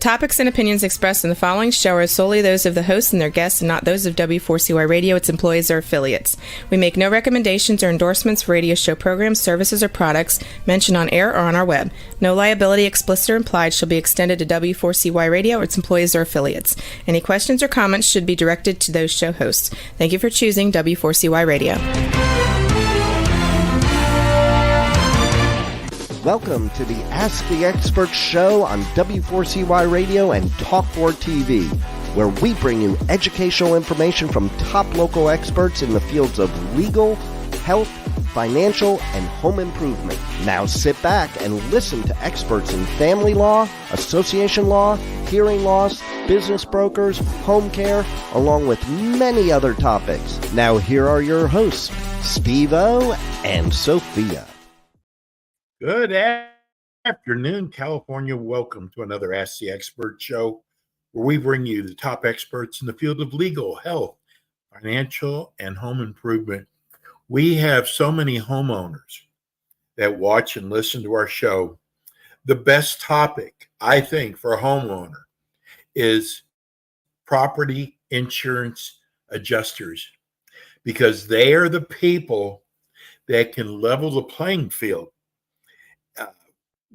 topics and opinions expressed in the following show are solely those of the hosts and their guests and not those of W4CY Radio, its employees, or affiliates. We make no recommendations or endorsements for radio show programs, services, or products mentioned on air or on our web. No liability, explicit or implied, shall be extended to W4CY Radio or its employees or affiliates. Any questions or comments should be directed to those show hosts. Thank you for choosing W4CY Radio. Welcome to the Ask the Expert show on W4CY Radio and Talk4 TV, where we bring you educational information from top local experts in the fields of legal, health, financial, and home improvement. Now sit back and listen to experts in family law, association law, hearing loss, business brokers, home care, along with many other topics. Now here are your hosts, Steve-O and Sophia. Good afternoon, California. Welcome to another Ask the Expert show, where we bring you the top experts in the field of legal, health, financial, and home improvement. We have so many homeowners that watch and listen to our show. The best topic, I think, for a homeowner is property insurance adjusters, because they are the people that can level the playing field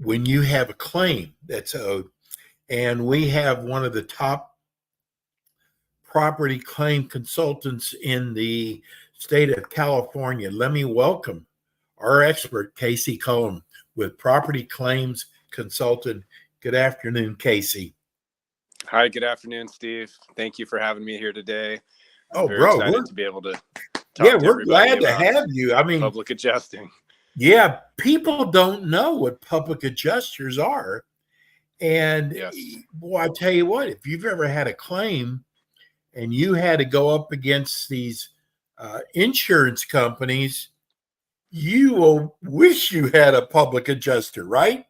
when you have a claim that's owed. And we have one of the top property claim consultants in the state of California. Let me welcome our expert, Casey Cullum, with Property Claims Consultant. Good afternoon, Casey. Hi, good afternoon, Steve. Thank you for having me here today. I'm very excited to be able to we're glad to have you. I mean, public adjusting. Yeah, people don't know what public adjusters are. And Yes. Boy, I tell you what, if you've ever had a claim and you had to go up against these insurance companies, you will wish you had a public adjuster, right?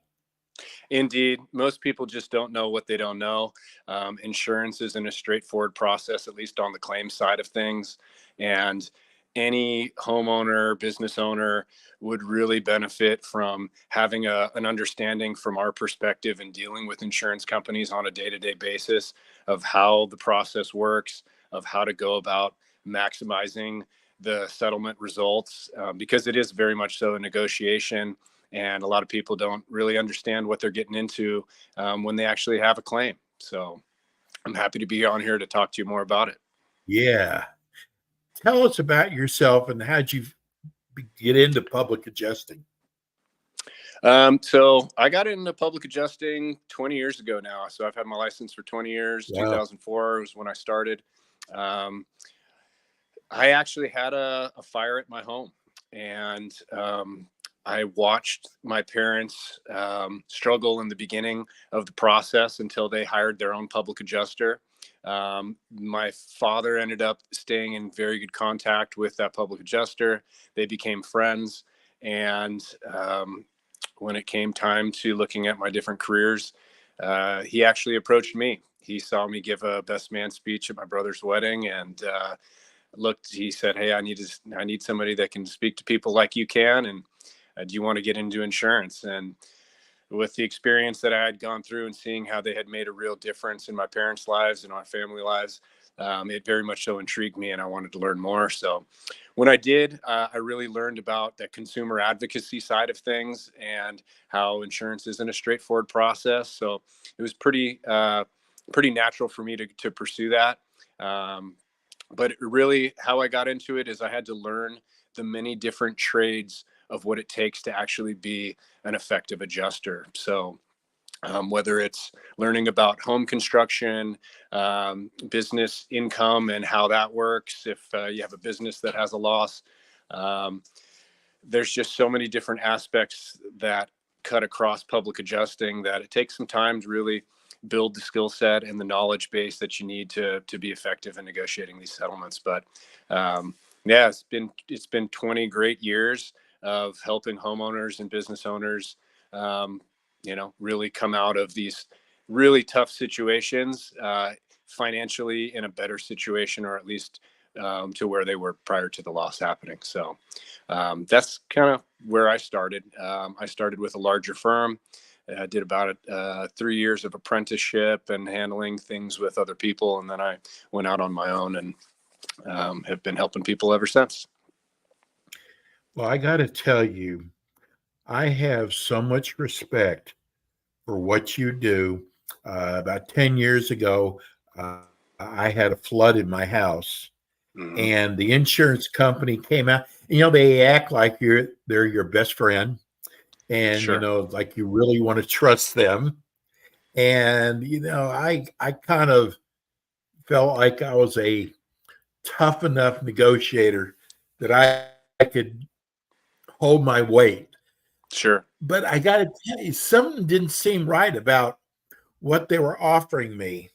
Indeed. Most people just don't know what they don't know. Insurance isn't a straightforward process, at least on the claim side of things. And any homeowner, business owner would really benefit from having an understanding from our perspective in dealing with insurance companies on a day-to-day basis of how the process works, of how to go about maximizing the settlement results, because it is very much so a negotiation, and a lot of people don't really understand what they're getting into when they actually have a claim. So I'm happy to be on here to talk to you more about it. Yeah. Tell us about yourself and how'd you get into public adjusting? So I got into public adjusting 20 years ago now. So I've had my license for 20 years. Wow. 2004 was when I started. I actually had a fire at my home, and I watched my parents struggle in the beginning of the process until they hired their own public adjuster. My father ended up staying in very good contact with that public adjuster. They became friends. And when it came time to looking at my different careers, he actually approached me. He saw me give a best man speech at my brother's wedding, and he said, "Hey, I need somebody that can speak to people like you can. And do you want to get into insurance?" And with the experience that I had gone through and seeing how they had made a real difference in my parents' lives and my family lives, it very much so intrigued me, and I wanted to learn more. So when I did, I really learned about the consumer advocacy side of things and how insurance isn't a straightforward process. So it was pretty natural for me to pursue that. But really how I got into it is I had to learn the many different trades of what it takes to actually be an effective adjuster. So whether it's learning about home construction, business income and how that works, if you have a business that has a loss, there's just so many different aspects that cut across public adjusting that it takes some time to really build the skill set and the knowledge base that you need to be effective in negotiating these settlements. But yeah, it's been 20 great years of helping homeowners and business owners, really come out of these really tough situations, financially in a better situation, or at least to where they were prior to the loss happening. So that's kind of where I started. I started with a larger firm. I did about 3 years of apprenticeship and handling things with other people. And then I went out on my own and have been helping people ever since. Well, I got to tell you, I have so much respect for what you do. About 10 years ago, I had a flood in my house, Mm-hmm. and the insurance company came out. They act like they're your best friend, and Sure. like you really want to trust them. And I kind of felt like I was a tough enough negotiator that I could hold my weight. Sure. But I got to tell you, something didn't seem right about what they were offering me.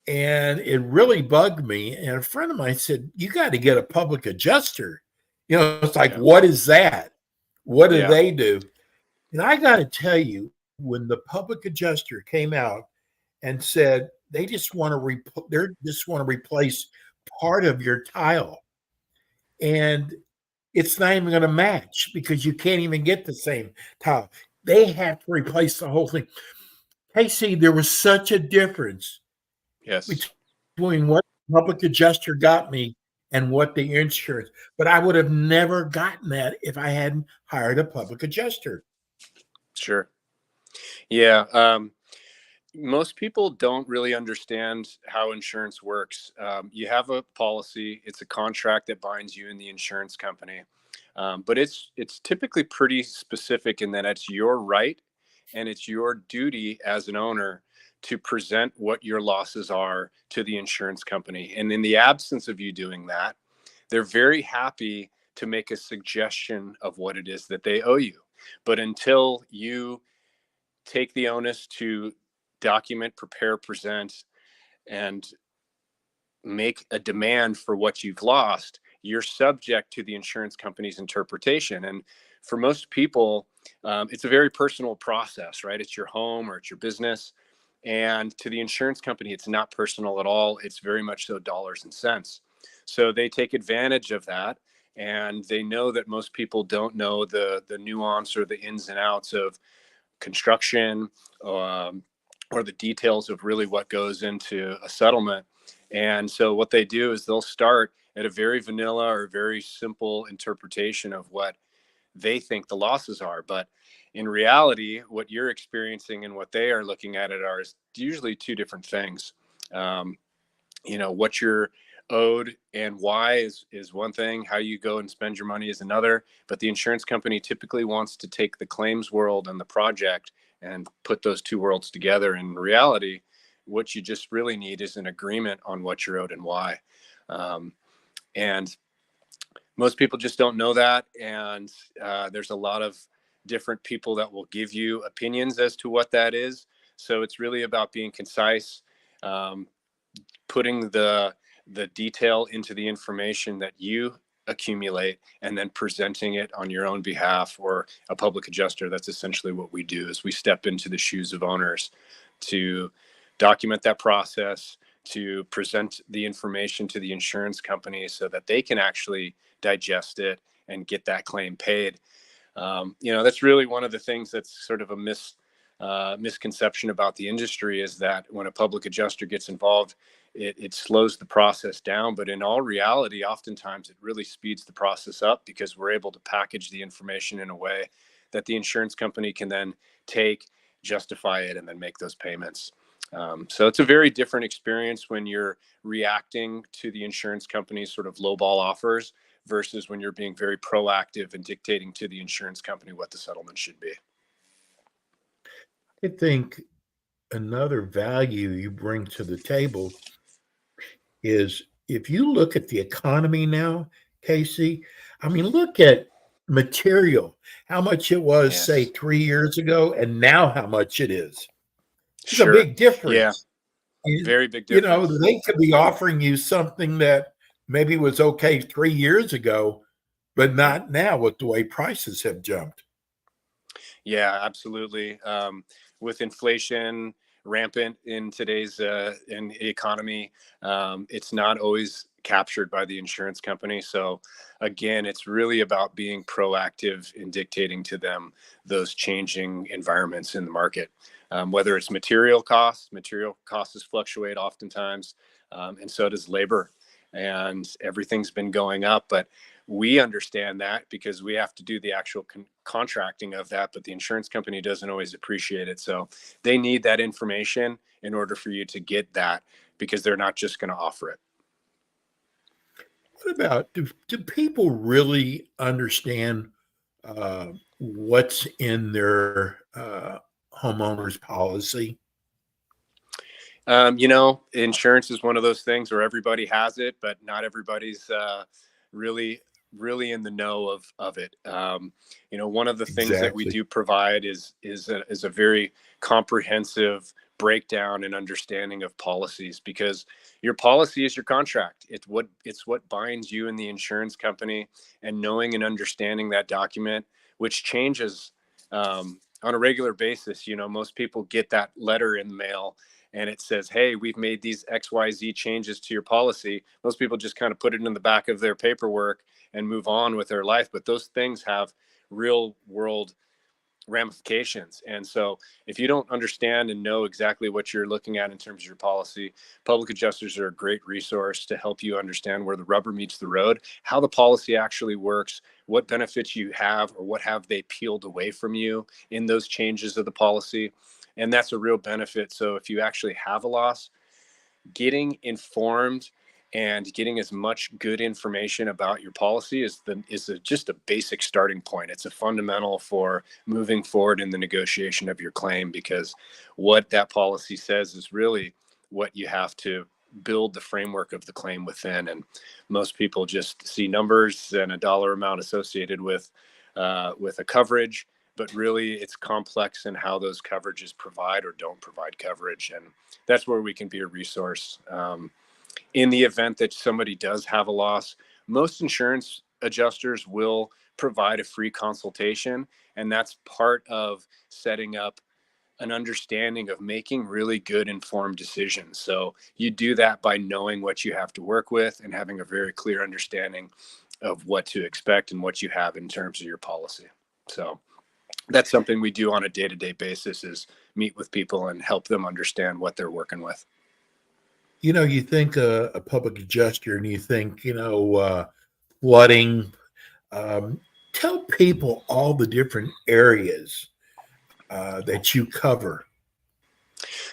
And it really bugged me. And a friend of mine said, "You got to get a public adjuster." It's like, Yeah. what is that? What do Yeah. they do? And I got to tell you, when the public adjuster came out and said they just want to replace part of your tile, and it's not even going to match because you can't even get the same tile. They have to replace the whole thing. Casey, there was such a difference Yes. between what the public adjuster got me and what the insurance, but I would have never gotten that if I hadn't hired a public adjuster. Sure. Yeah. Most people don't really understand how insurance works. You have a policy; it's a contract that binds you and the insurance company. But it's typically pretty specific in that it's your right and it's your duty as an owner to present what your losses are to the insurance company. And in the absence of you doing that, they're very happy to make a suggestion of what it is that they owe you. But until you take the onus to document, prepare, present, and make a demand for what you've lost, you're subject to the insurance company's interpretation. And for most people, it's a very personal process, right? It's your home or it's your business. And to the insurance company, it's not personal at all. It's very much so dollars and cents. So they take advantage of that. And they know that most people don't know the nuance or the ins and outs of construction, or the details of really what goes into a settlement. And so what they do is they'll start at a very vanilla or very simple interpretation of what they think the losses are. But in reality, what you're experiencing and what they are looking at it are is usually two different things. Um, what you're owed and why is one thing, how you go and spend your money is another. But the insurance company typically wants to take the claims world and the project and put those two worlds together. In reality, what you just really need is an agreement on what you're owed and why. And most people just don't know that. And there's a lot of different people that will give you opinions as to what that is. So it's really about being concise, putting the detail into the information that you accumulate, and then presenting it on your own behalf or a public adjuster. That's essentially what we do, is we step into the shoes of owners to document that process, to present the information to the insurance company so that they can actually digest it and get that claim paid. That's really one of the things that's sort of a misconception about the industry, is that when a public adjuster gets involved, it slows the process down. But in all reality, oftentimes it really speeds the process up, because we're able to package the information in a way that the insurance company can then take, justify it, and then make those payments. So it's a very different experience when you're reacting to the insurance company's sort of lowball offers versus when you're being very proactive and dictating to the insurance company what the settlement should be. I think another value you bring to the table is, if you look at the economy now, Casey, I mean, look at material, how much it was, say, Yes. 3 years ago, and now how much it is. It's a Sure. big Yeah. difference. And, Very big difference. they could be offering you something that maybe was okay 3 years ago, but not now with the way prices have jumped. Yeah, absolutely. With inflation, rampant in today's in economy. It's not always captured by the insurance company. So again, it's really about being proactive in dictating to them those changing environments in the market. Whether it's material costs fluctuate oftentimes, and so does labor, and everything's been going up. But we understand that because we have to do the actual contracting of that, but the insurance company doesn't always appreciate it. So they need that information in order for you to get that, because they're not just going to offer it. What about, do people really understand what's in their homeowner's policy? Insurance is one of those things where everybody has it, but not everybody's really, really in the know of it. One of the things that we Exactly. do provide is a very comprehensive breakdown and understanding of policies, because your policy is your contract. It's what binds you and the insurance company, and knowing and understanding that document, which changes on a regular basis. Most people get that letter in the mail and it says, hey, we've made these XYZ changes to your policy. Most people just kind of put it in the back of their paperwork and move on with their life. But those things have real world ramifications. And so if you don't understand and know exactly what you're looking at in terms of your policy, public adjusters are a great resource to help you understand where the rubber meets the road, how the policy actually works, what benefits you have, or what have they peeled away from you in those changes of the policy. And that's a real benefit. So if you actually have a loss, getting informed and getting as much good information about your policy is just a basic starting point. It's a fundamental for moving forward in the negotiation of your claim, because what that policy says is really what you have to build the framework of the claim within. And most people just see numbers and a dollar amount associated with a coverage, but really it's complex in how those coverages provide or don't provide coverage. And that's where we can be a resource. In the event that somebody does have a loss, most insurance adjusters will provide a free consultation. And that's part of setting up an understanding of making really good informed decisions. So you do that by knowing what you have to work with and having a very clear understanding of what to expect and what you have in terms of your policy. So that's something we do on a day-to-day basis, is meet with people and help them understand what they're working with. You think a public adjuster and you think, flooding. Tell people all the different areas that you cover.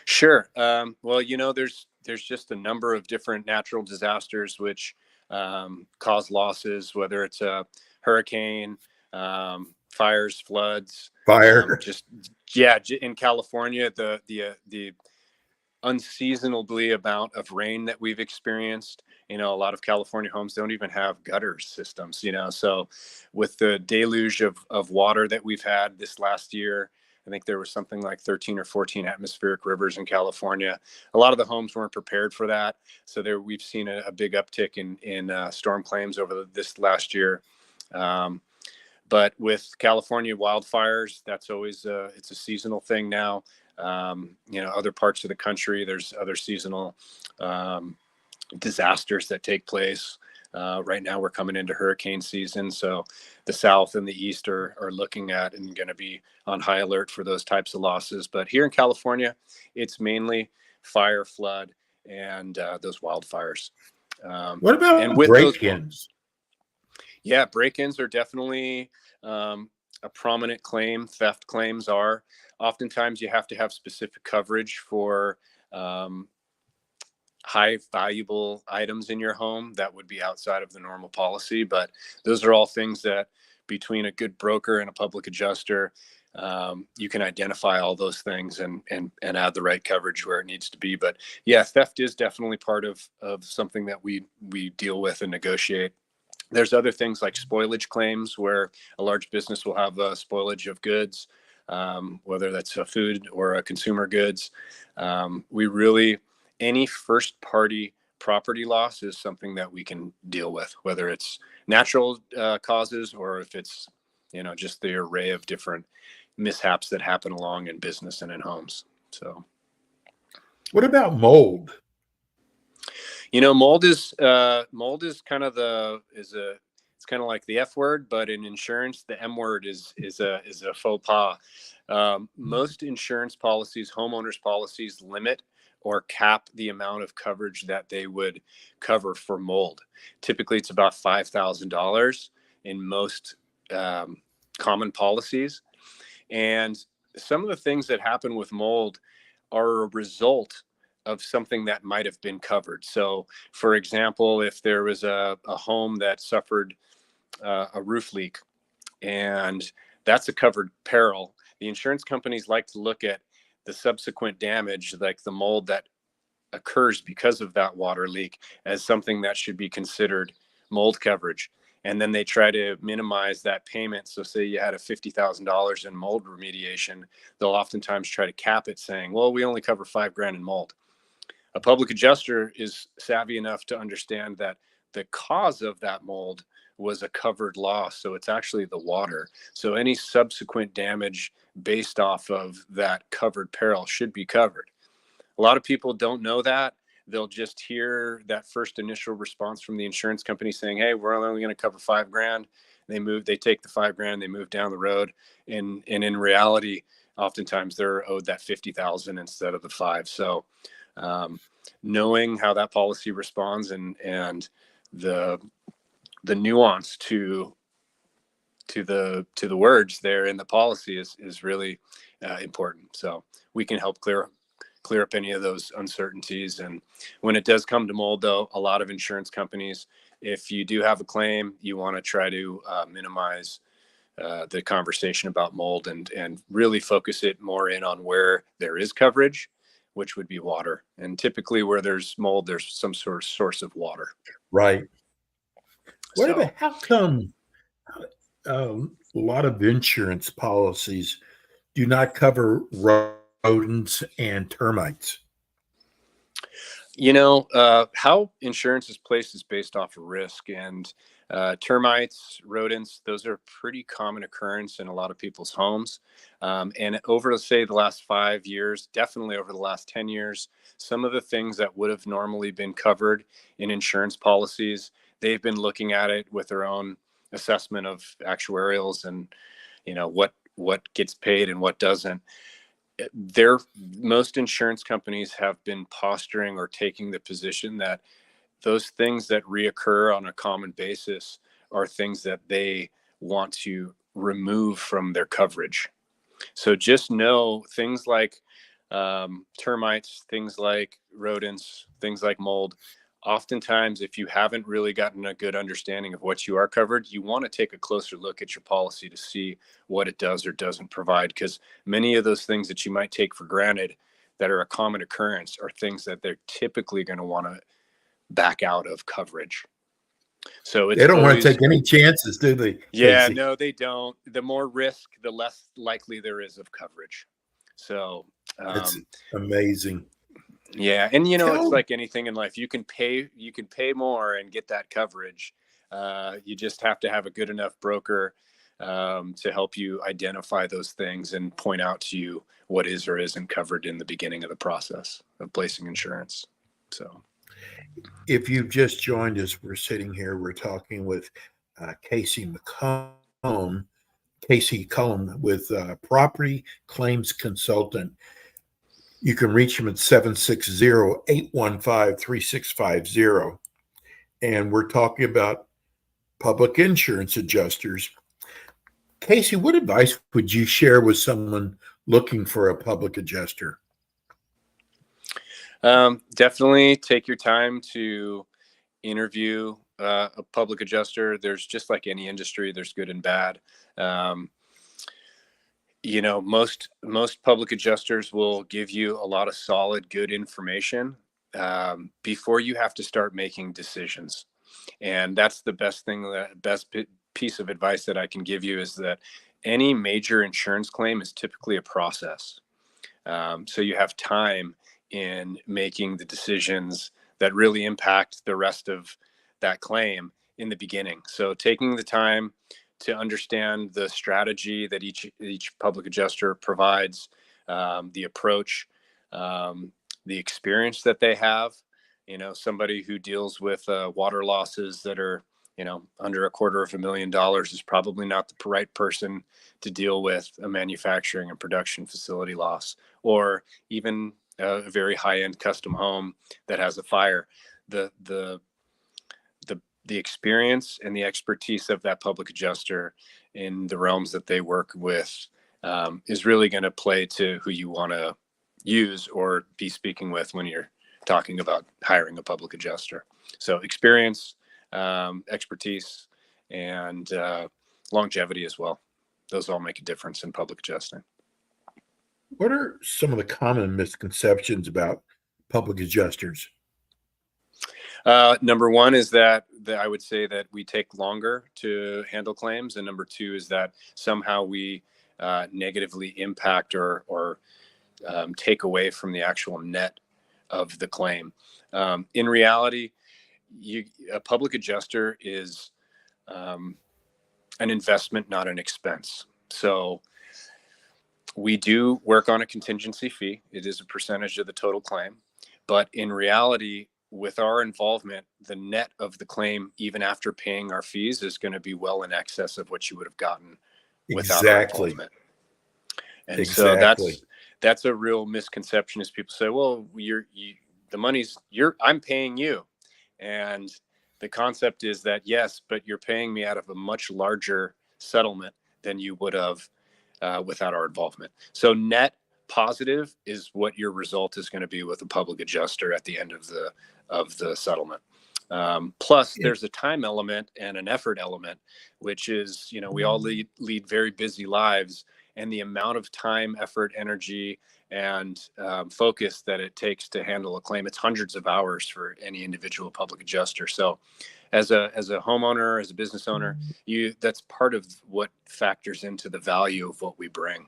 Sure. Well, there's just a number of different natural disasters which cause losses, whether it's a hurricane, fires, floods. Fire. In California, the unseasonably amount of rain that we've experienced. A lot of California homes don't even have gutter systems, so with the deluge of water that we've had this last year, I think there was something like 13 or 14 atmospheric rivers in California. A lot of the homes weren't prepared for that. So we've seen a big uptick in storm claims over this last year. But with California wildfires, that's always it's a seasonal thing now. Other parts of the country, there's other seasonal disasters that take place. Right now we're coming into hurricane season. So the South and the East are looking at and going to be on high alert for those types of losses. But here in California, it's mainly fire, flood, and those wildfires. What about and with break-ins? Break-ins are definitely a prominent claim. Theft claims are. Oftentimes you have to have specific coverage for high valuable items in your home that would be outside of the normal policy. But those are all things that between a good broker and a public adjuster, you can identify all those things and add the right coverage where it needs to be. But yeah, theft is definitely part of something that we deal with and negotiate. There's other things like spoilage claims, where a large business will have a spoilage of goods, whether that's a food or a consumer goods. Any first party property loss is something that we can deal with, whether it's natural causes or if it's, just the array of different mishaps that happen along in business and in homes. So. What about mold? Mold is kind of it's kind of like the F word, but in insurance, the M word is a faux pas. Most insurance policies, homeowners policies, limit or cap the amount of coverage that they would cover for mold. Typically, it's about $5,000 in most common policies. And some of the things that happen with mold are a result of something that might have been covered. So, for example, if there was a home that suffered a roof leak, and that's a covered peril, the insurance companies like to look at the subsequent damage, like the mold that occurs because of that water leak, as something that should be considered mold coverage. And then they try to minimize that payment. So say you had a $50,000 in mold remediation, they'll oftentimes try to cap it saying, well, we only cover $5,000 in mold. A public adjuster is savvy enough to understand that the cause of that mold was a covered loss. So it's actually the water. So any subsequent damage based off of that covered peril should be covered. A lot of people don't know that. They'll just hear that first initial response from the insurance company saying, hey, we're only going to cover $5,000. They take the $5,000, they move down the road. And in reality, oftentimes they're owed that $50,000 instead of the $5,000. So knowing how that policy responds and the nuance to the words there in the policy is really important. So we can help clear up any of those uncertainties. And when it does come to mold, though, a lot of insurance companies, if you do have a claim, you want to try to minimize the conversation about mold and really focus it more in on where there is coverage, which would be water. And typically where there's mold, there's some sort of source of water. Right. How come a lot of insurance policies do not cover rodents and termites? How insurance is placed is based off of risk, and termites, rodents, those are a pretty common occurrence in a lot of people's homes. And over, say, the last 5 years, definitely over the last 10 years, some of the things that would have normally been covered in insurance policies, they've been looking at it with their own assessment of actuarials and, what gets paid and what doesn't. Most insurance companies have been posturing or taking the position that those things that reoccur on a common basis are things that they want to remove from their coverage. So just know things like termites, things like rodents, things like mold. Oftentimes, if you haven't really gotten a good understanding of what you are covered, you want to take a closer look at your policy to see what it does or doesn't provide, because many of those things that you might take for granted that are a common occurrence are things that they're typically going to want to back out of coverage. So they don't want to take any chances, do they? Yeah, Casey? No, they don't. The more risk, the less likely there is of coverage. So it's amazing. Yeah, and it's like anything in life. You can pay more and get that coverage. You just have to have a good enough broker to help you identify those things and point out to you what is or isn't covered in the beginning of the process of placing insurance. So, if you've just joined us, we're sitting here. We're talking with Casey Cullum with Property Claims Consultant. You can reach him at 760-815-3650. And we're talking about public insurance adjusters. Casey, what advice would you share with someone looking for a public adjuster? Definitely take your time to interview a public adjuster. There's, just like any industry, there's good and bad. Most public adjusters will give you a lot of solid, good information before you have to start making decisions. And that's the best piece of advice that I can give you, is that any major insurance claim is typically a process. So you have time in making the decisions that really impact the rest of that claim in the beginning. So taking the time to understand the strategy that each public adjuster provides, the approach, the experience that they have. Somebody who deals with water losses that are, under $250,000 is probably not the right person to deal with a manufacturing and production facility loss, or even a very high-end custom home that has a fire. The experience and the expertise of that public adjuster in the realms that they work with is really going to play to who you want to use or be speaking with when you're talking about hiring a public adjuster. So experience, expertise, and longevity as well. Those all make a difference in public adjusting. What are some of the common misconceptions about public adjusters? Number one is that I would say that we take longer to handle claims. And number two is that somehow we negatively impact or take away from the actual net of the claim. In reality, a public adjuster is an investment, not an expense. So we do work on a contingency fee. It is a percentage of the total claim. But in reality, with our involvement, the net of the claim, even after paying our fees, is going to be well in excess of what you would have gotten without our involvement. And so that's a real misconception, is people say, well, I'm paying you. And the concept is that, yes, but you're paying me out of a much larger settlement than you would have without our involvement. So net positive is what your result is going to be with a public adjuster at the end of the settlement. Plus, there's a time element and an effort element, which is, we all lead very busy lives, and the amount of time, effort, energy, and focus that it takes to handle a claim, it's hundreds of hours for any individual public adjuster. So as a homeowner, as a business owner, that's part of what factors into the value of what we bring.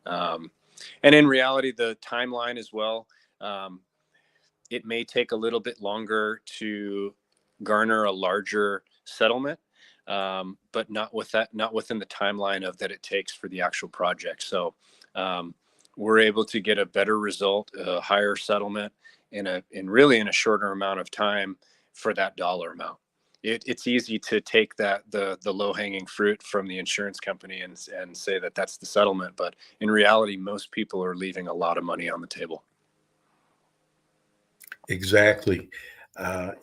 And in reality, the timeline as well, it may take a little bit longer to garner a larger settlement, but not within the timeline of that it takes for the actual project. So we're able to get a better result, a higher settlement in a shorter amount of time for that dollar amount. It's easy to take the low-hanging fruit from the insurance company and say that that's the settlement, but in reality, most people are leaving a lot of money on the table. Exactly.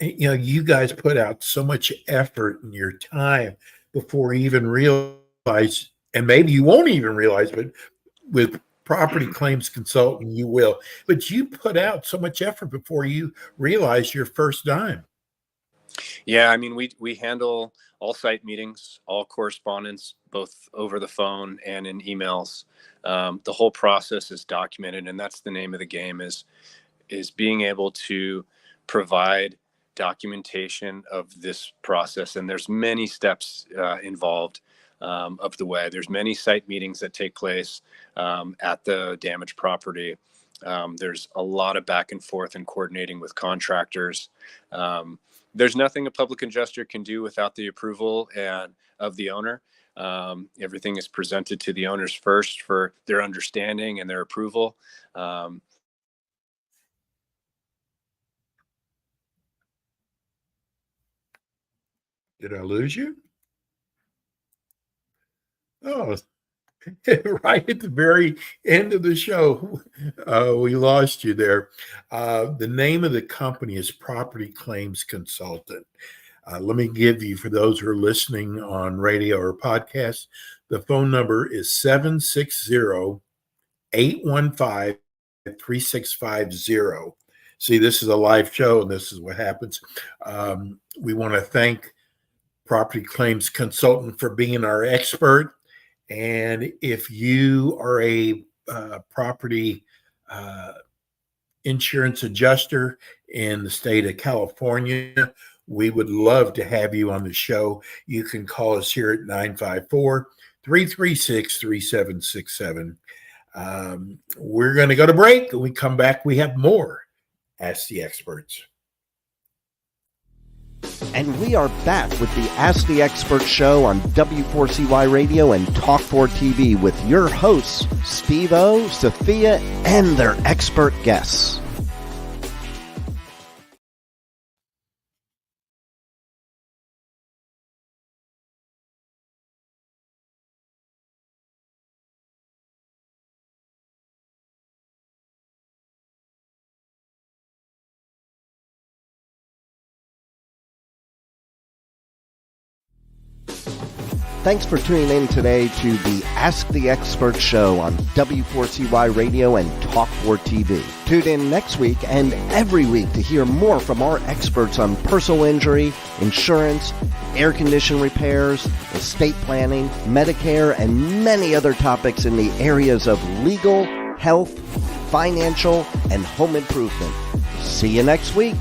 You guys put out so much effort in your time before you even realize, and maybe you won't even realize, but with property claims consultant, you will. But you put out so much effort before you realize your first dime. Yeah, I mean, we handle all site meetings, all correspondence, both over the phone and in emails. The whole process is documented, and that's the name of the game, is being able to provide documentation of this process. And there's many steps involved of the way. There's many site meetings that take place at the damaged property. There's a lot of back and forth and coordinating with contractors. There's nothing a public adjuster can do without the approval of the owner. Everything is presented to the owners first for their understanding and their approval. Did I lose you? Oh, right at the very end of the show, we lost you there. The name of the company is Property Claims Consultant. Let me give you, for those who are listening on radio or podcast, the phone number is 760-815-3650. See, this is a live show, and this is what happens. We want to thank Property Claims Consultant for being our expert. And if you are a property insurance adjuster in the state of California, we would love to have you on the show. You can call us here at 954-336-3767. We're going to go to break. When we come back, we have more Ask the Experts. And we are back with the Ask the Expert show on W4CY Radio and Talk4 TV with your hosts, Steve-O, Sophia, and their expert guests. Thanks for tuning in today to the Ask the Expert show on W4CY Radio and Talk4 TV. Tune in next week and every week to hear more from our experts on personal injury, insurance, air condition repairs, estate planning, Medicare, and many other topics in the areas of legal, health, financial, and home improvement. See you next week.